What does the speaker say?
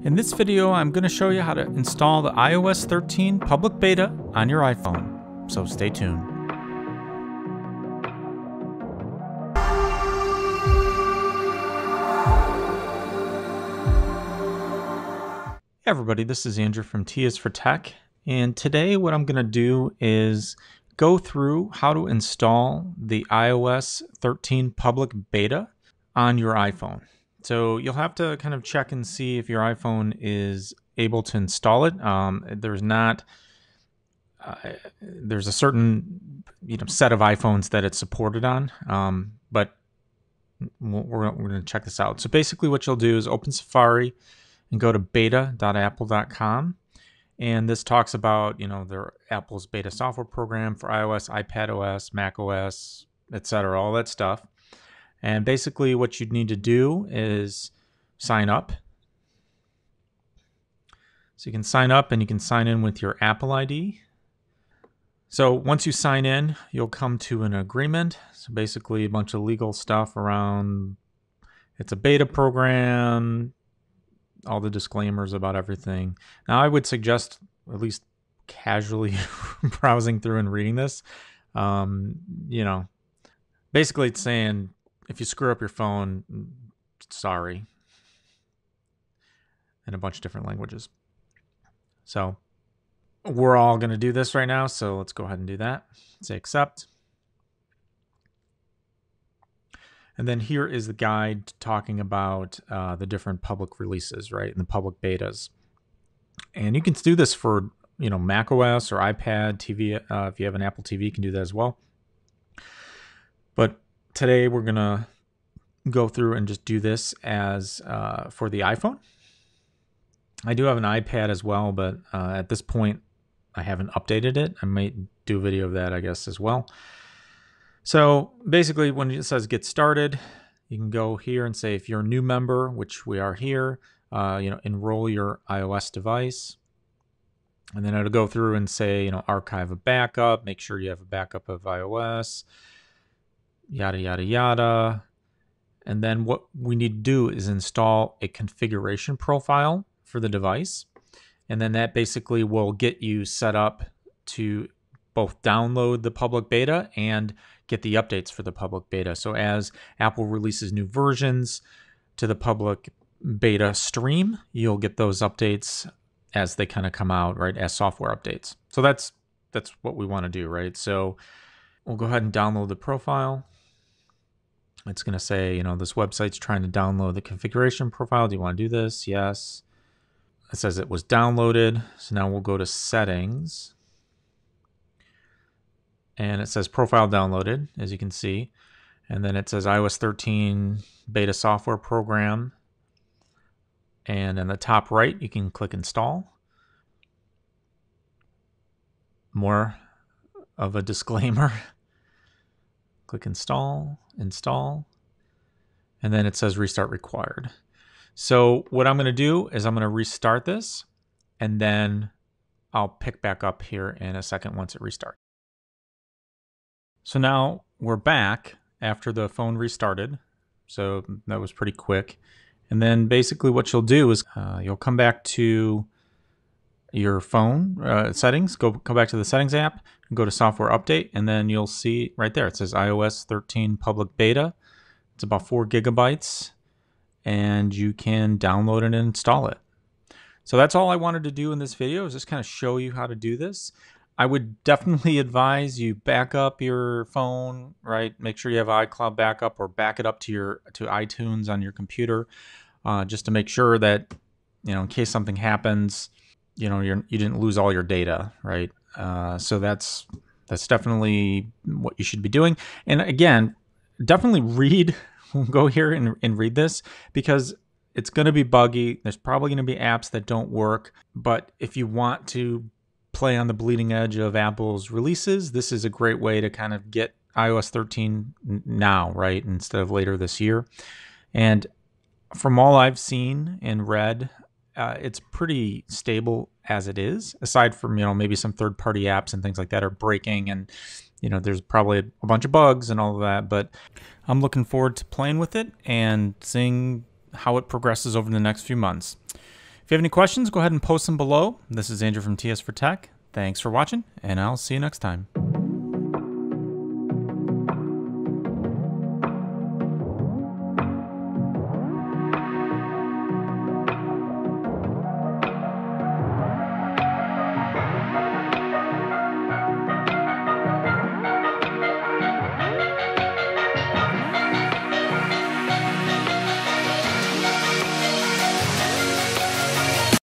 In this video, I'm going to show you how to install the iOS 13 public beta on your iPhone, so stay tuned. Hey everybody, this is Andrew from T is for Tech, and today what I'm going to do is go through how to install the iOS 13 public beta on your iPhone. So you'll have to kind of check and see if your iPhone is able to install it. There's a certain set of iPhones that it's supported on, but we're going to check this out. So basically what you'll do is open Safari and go to beta.apple.com. And this talks about, their Apple's beta software program for iOS, iPadOS, macOS, etc., all that stuff. And basically what you'd need to do is sign up. So you can sign up and you can sign in with your Apple ID. So once you sign in, you'll come to an agreement. So basically a bunch of legal stuff around it's a beta program, all the disclaimers about everything. Now I would suggest at least casually browsing through and reading this. Basically it's saying, if you screw up your phone, sorry. In a bunch of different languages. So we're all going to do this right now. So let's go ahead and do that. Say accept. And then here is the guide talking about the different public releases, right? And the public betas. And you can do this for, Mac OS or iPad, TV. If you have an Apple TV, you can do that as well. But today we're going to go through and just do this as for the iPhone. I do have an iPad as well, but at this point I haven't updated it. I might do a video of that, I guess, as well. So basically when it says get started, you can go here and say if you're a new member, which we are here, enroll your iOS device. And then it'll go through and say, archive a backup, make sure you have a backup of iOS, yada, yada, yada. And then what we need to do is install a configuration profile for the device. And then that basically will get you set up to both download the public beta and get the updates for the public beta. So as Apple releases new versions to the public beta stream, you'll get those updates as they kind of come out, right, as software updates. So that's what we want to do, right? So we'll go ahead and download the profile. It's going to say, this website's trying to download the configuration profile. Do you want to do this? Yes. It says it was downloaded. So now we'll go to settings. And it says profile downloaded, as you can see. And then it says iOS 13 beta software program. And in the top right, you can click install. More of a disclaimer. Click install, and then it says restart required. So what I'm going to do is I'm going to restart this, and then I'll pick back up here in a second once it restarts. So now we're back after the phone restarted. So that was pretty quick. And then basically what you'll do is you'll come back to your phone settings, come back to the settings app and go to software update, and then you'll see right there it says iOS 13 public beta. It's about 4 GB and you can download it and install it. So that's all I wanted to do in this video, is just kind of show you how to do this. I would definitely advise you back up your phone, right? Make sure you have iCloud backup or back it up to iTunes on your computer, just to make sure that in case something happens, you didn't lose all your data, right? So that's definitely what you should be doing. And again, definitely go here and read this, because it's going to be buggy. There's probably going to be apps that don't work. But if you want to play on the bleeding edge of Apple's releases, this is a great way to kind of get iOS 13 now, right? Instead of later this year. And from all I've seen and read, it's pretty stable as it is, aside from, maybe some third-party apps and things like that are breaking, and, there's probably a bunch of bugs and all of that, but I'm looking forward to playing with it and seeing how it progresses over the next few months. If you have any questions, go ahead and post them below. This is Andrew from TS for Tech. Thanks for watching, and I'll see you next time.